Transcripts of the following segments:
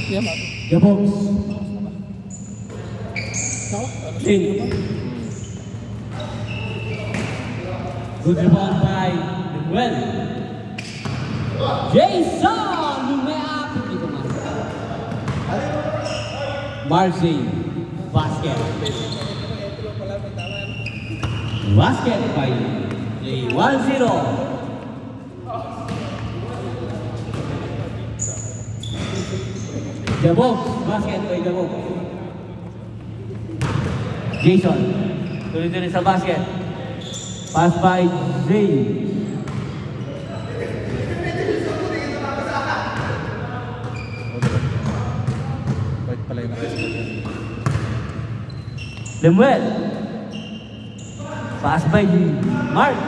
Jabok. Good rebound by Manuel. Jason Lumea. Marcy. Basket. Basket by 1-0. Jabok. Basket by Jabok. Jason. Tuloy-tuloy sa basket. Pass by Zay. Lemuel. Pass by Mark.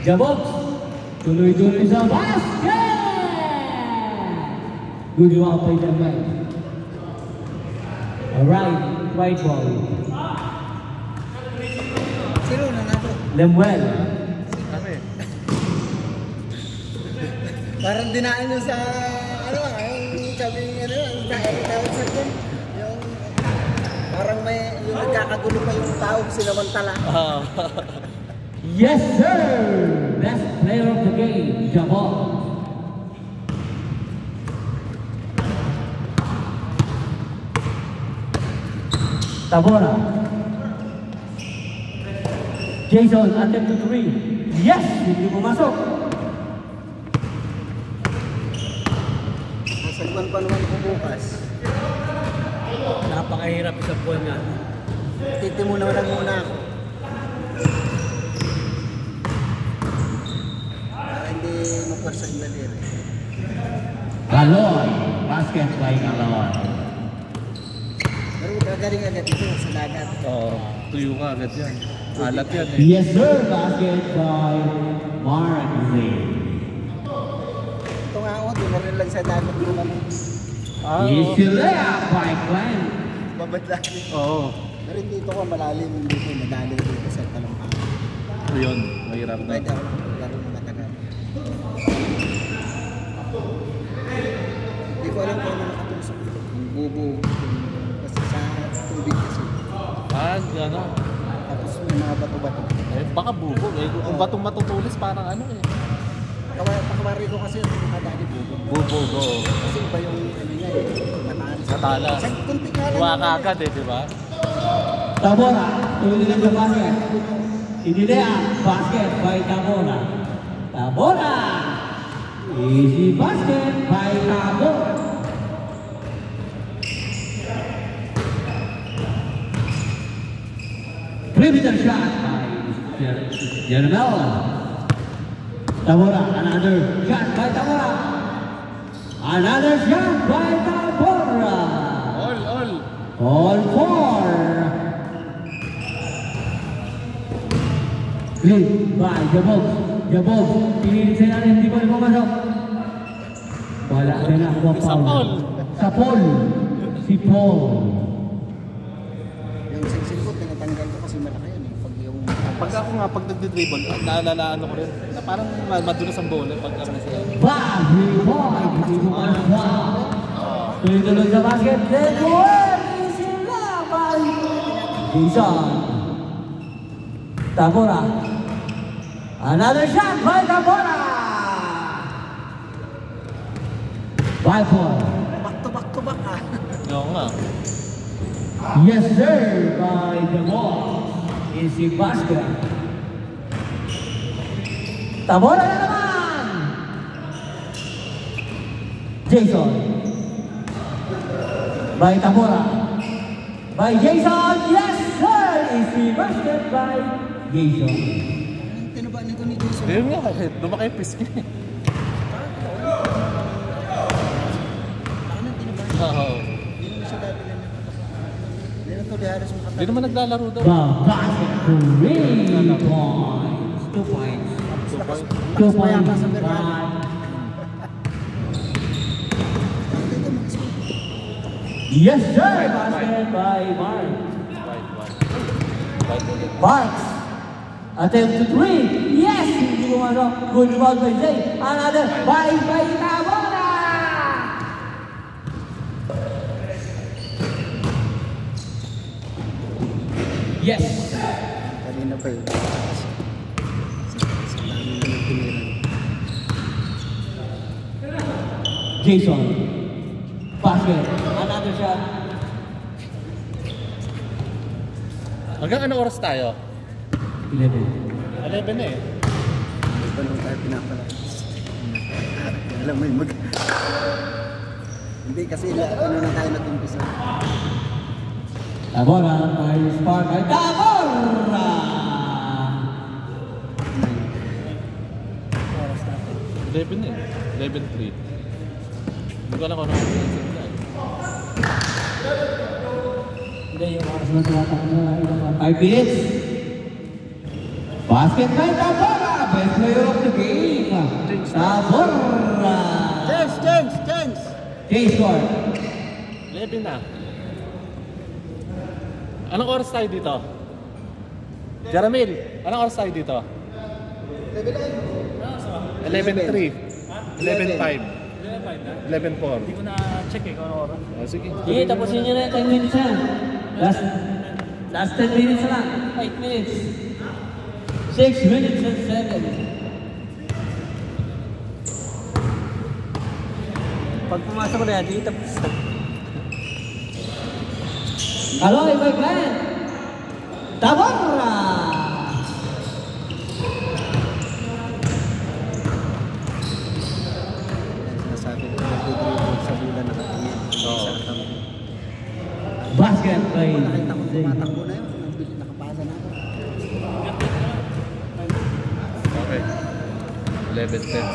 Jabok. Tuloy-tuloy sa basket. Good rebound by Lemuel. Alright, right ball. Sino na nato? Lemuel. Parang dinaan nyo sa, ano ba, yung sabi ano, yung parang may, yung nagkakagulo pa yung taong sinamantala. Yes, sir! Best player of the game, Jabok. Tabora. Jason, attempt to 3. Yes! Hindi pumasok. Nasagwan pa naman ko bukas. Napakahirap sa buwan nga. Titimuna lang muna ako. Para hindi mapwersa yung daliri. Galoy. Basket by Galoy. Pero gagaling agad ito sa dagat. Oo. Tuyo ka agad yan. Alat yan eh. Yes, sir. Basket by Mark Zay. Ito nga ako, di na rin lang sa dagat ko naman. Isilea by Glenn. Babad lagi. Oo. Pero dito ko malalim, hindi ko madali dito sa talampang. So yun, mahirap na. Pwede ako laro na matagal. Hindi ko alam kung ano nakatusok. Yung bubo. Kasi sa tubig kasi. Ano? Tapos may mga bato-bato. Eh, baka bubo eh. Kung batong matutulis, parang ano eh. Pakamari ko kasi yung nakadali bubo. Bubo. Kasi iba yung ano niya eh. Matalas. Matalas. Sa kunti nga lang. Tuwa ka agad eh, di ba? Tabora. Tuloy lang sa basket. Inilea. Basket by Tabora. Tabora. Easy basket by Tabora. Perimeter shot by Jermel. Tabora, another shot by Tabora. Another shot by Tabora. All four. Lead by Jabok. Jabok, pinilit sila rin, hindi ko rin pumasok. Wala rin ako pa. Sa Paul. Sa Paul. Si Paul. Yung singsilpot, tinatanggal ko kasi malaki yan eh. Pag yung... Pag ako nga, pag nagdi-dribble, naalalaan ko rin. Na parang madulas ang bola pag ano sila. Baggy boy, hindi mo masok. Tuloy-tuloy sa basket. Lemuel, sila by Jason. Tabora. Another shot by Tabora. 5-4. Back to back ah. Oo nga. Yes, sir, by the ball. Easy basket. Tabora na naman. Jason. By Tabora. By Jason. Yes, sir. Easy basket by Jason. Anong tinuba nito ni Jason? Ayun nga, lumaki yung piskin eh. Anong tinuba niya? Oo. Hindi naman siya dati lang. Hindi na ito di halos makatagal. Hindi naman naglalaro daw. The basket. 3 points. 2 points. 2 points by yes, sir. Basket by Mark. Marks. Attempt to 3. Yes! Hindi pumasok. Good rebound by Zay. Another by Tabora. Yes! Kanina pa yun. Sa dami na ng tiniran. Jason. Basket. Another shot. Hanggang ano oras tayo? 11. 11 eh. Hindi pa nung tayo pinapalabas. Alam mo yung Hindi kasi ano na tayo nag-umpisa. Tabora by Spark by Tabora! Oras natin. 11 eh. 11:03. Hindi ko alam kung ano ang sila. Hindi yung oras na tumatakbo na iba pa. 5 minutes! Basket by Tabora! Best player of the game! Tabora! James! J-score. 11 na. Anong oras tayo dito? Jaramil, anong oras tayo dito? 11:03. 11:05. 11:04. Hindi ko na-check eh kung ano oras. Oh, sige. Sige, tapusin nyo na yung 10 minutes na. Last 10 minutes na lang. 8 minutes. 6 minutes and 7. Pag pumasok na yan, di tapos. Kaloy by Glenn. Tabora! Sinasabi ko nag-dribble sa bulan nakatingin. Oo. Basket by Nakita ko Zay. tumatakbo na yun. Nakapasa na ako. Okay. 11:10.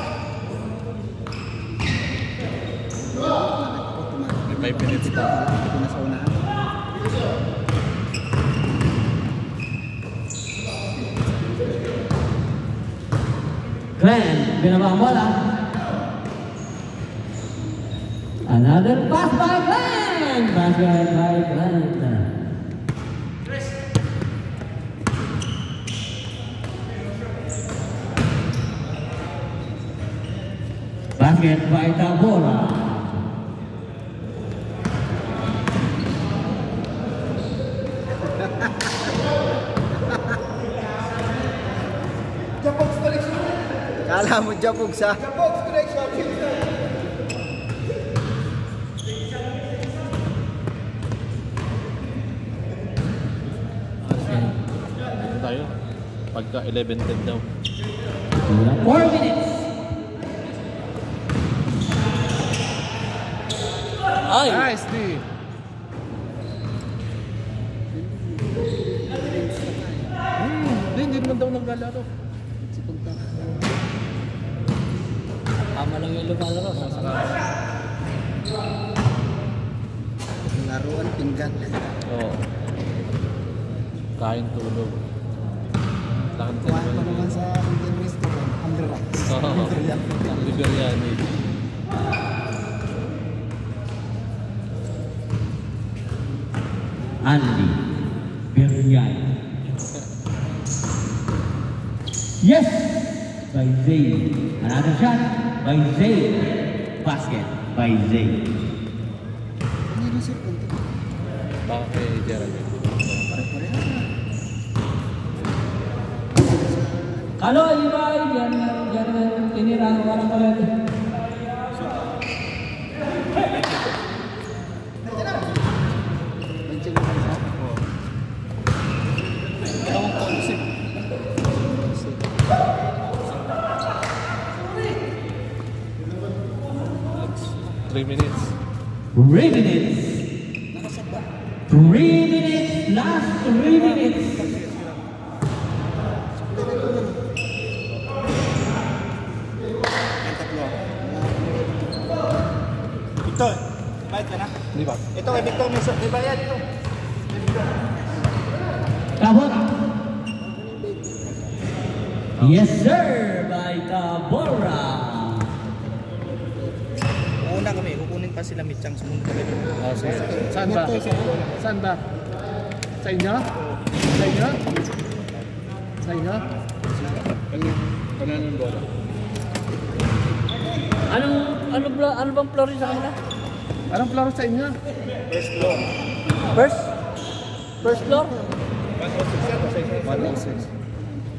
May 5 minutes pa. Ito na sa unahan. Glenn, binaba ang bola. Another pass by Glenn! Basket by Glenn. Basket by Tabora. Kala mo Japog sa... Ano tayo? Pagka 11:10 daw. 4 minutes. Ay! Nice, D! Hindi naman daw naglalaro. Tama lang yung lumalaro. Laruan pinggan. Oo. Kain tulog. Lakan sa Kuhaan ko naman sa Indian restaurant. Underlights. Oo. Ang Liberiani. Andy Birian. Yes! By Zay. Another shot by Zay. Basket by Zay. Ano yung sir? Baka kay Jeremy. Kaloy, Ibay! Yan tinira ang walang palit. Benching mo sa Ang concept. 3 minutes. 3 minutes. 3 minutes. Last 3 minutes. Victor, bayad ka na? Di ba? Ito kay Victor, may bayad ito. Tabora. Yes, sir. By Tabora. Una kami, kukunin pa sila Michang sumunod kami. Oh, sige. Saan ba? Saan ba? Sa inyo? Sa inyo? Sa inyo? Kanan ng bola. Ano bang floor sa kanila? Anong klaro sa inyo? First floor? 106.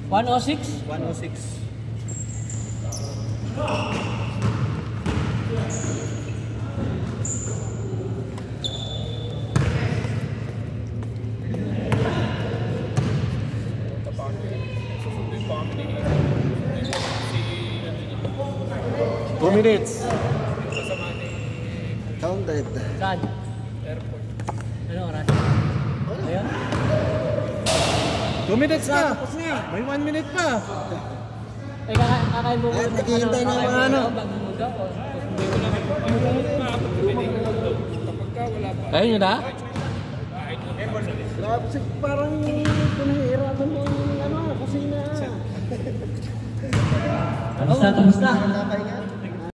106? 106. Two minutes. Counted. Saan? Airport. Ano oras? Ayun? 2 minutes pa. May 1 minute pa. Eh, kakain mo Ay, naghihintay na yung ano. Bagmuda o... Ayun yun na? Parang pinahirapan mo yung kusina. Kamusta? Napahinga.